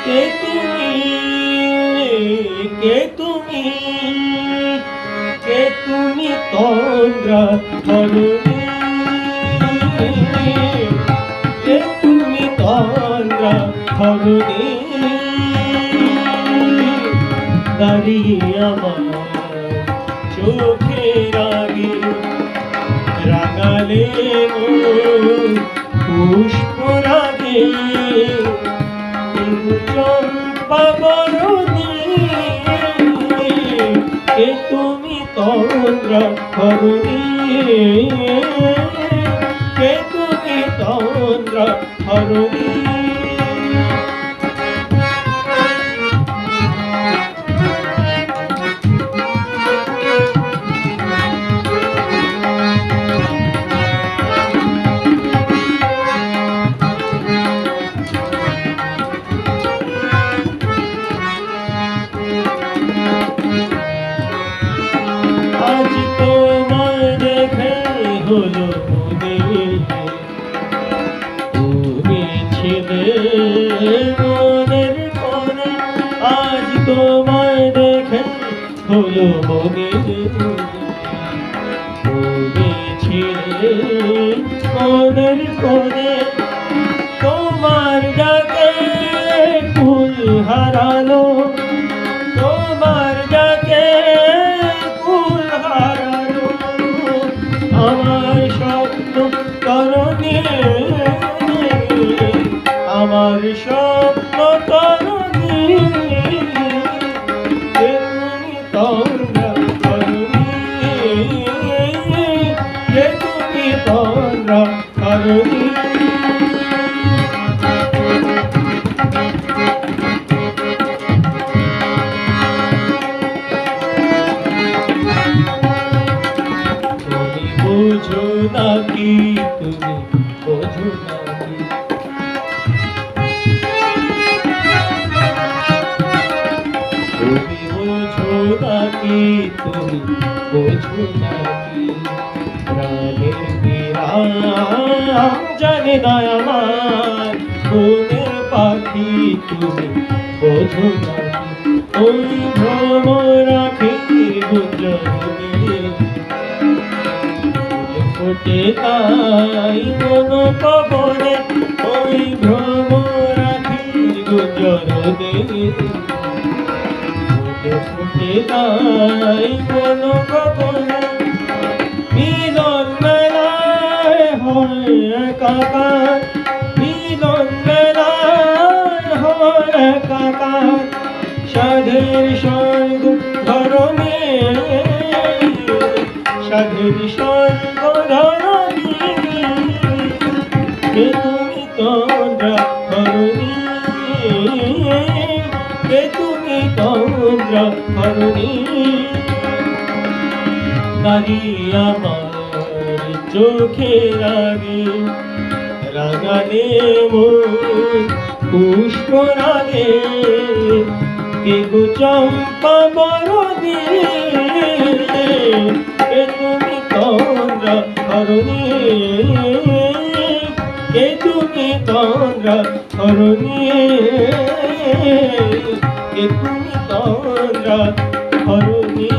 কে তুমি, কে তুমি, কে তুমি তন্দ্রা ধরণী, কে তুমি তন্দ্রা ধরণী, দাঁড়িয়ে আমার চোখের আগে রাঙালে পুষ্প রাগে চম্পা বরণী, কে তুমি তন্দ্রা ধরণী, কে তুমি তন্দ্রা ধরণী। হলো তুমি ছিলে মনের কোণে, আজ তোমায় দেখে হলো মনে, তুমি ছিলে মনের কোণে, তোমার ডাকে ফুল হারালো, তোমার ডাকে ফুল হারালো আমার স্বপ্ন তরণী, আমার স্বপ্ন তরণী, কে তুমি তন্দ্রা ধরণী, কে তুমি তন্দ্রা ধরণী। বোঝো নাকি তুমি, বোঝো নাকি, তুমি বোঝো নাকি, তুমি বোঝো নাকি, প্রাণের বিরাম জানে না আমার মনের পাখি, তুমি বোঝো নাকি, ওই ভ্রমর আখির গুঞ্জনে ফোটে তাই মন পবনে, ওই ভ্রমর আখির গুঞ্জনে ফোটে তাই মন পবনে, মিলন মেলায় হয় একাকার, মিলন মেলায় হয় একাকার, সাধের স্বর্গ ধরণী, সাধের স্বর্গ ধরণী, কে তুমি তন্দ্রা ধরণী, কে তুমি তন্দ্রা ধরণী, দাঁড়িয়ে আমার চোখের আগে রাঙালে মন পুষ্প রাগে, কে গো চম্পা বরণী, কে তুমি তন্দ্রা ধরণী, কে তুমি তন্দ্রা ধরণী, কে তুমি তন্দ্রা ধরণী।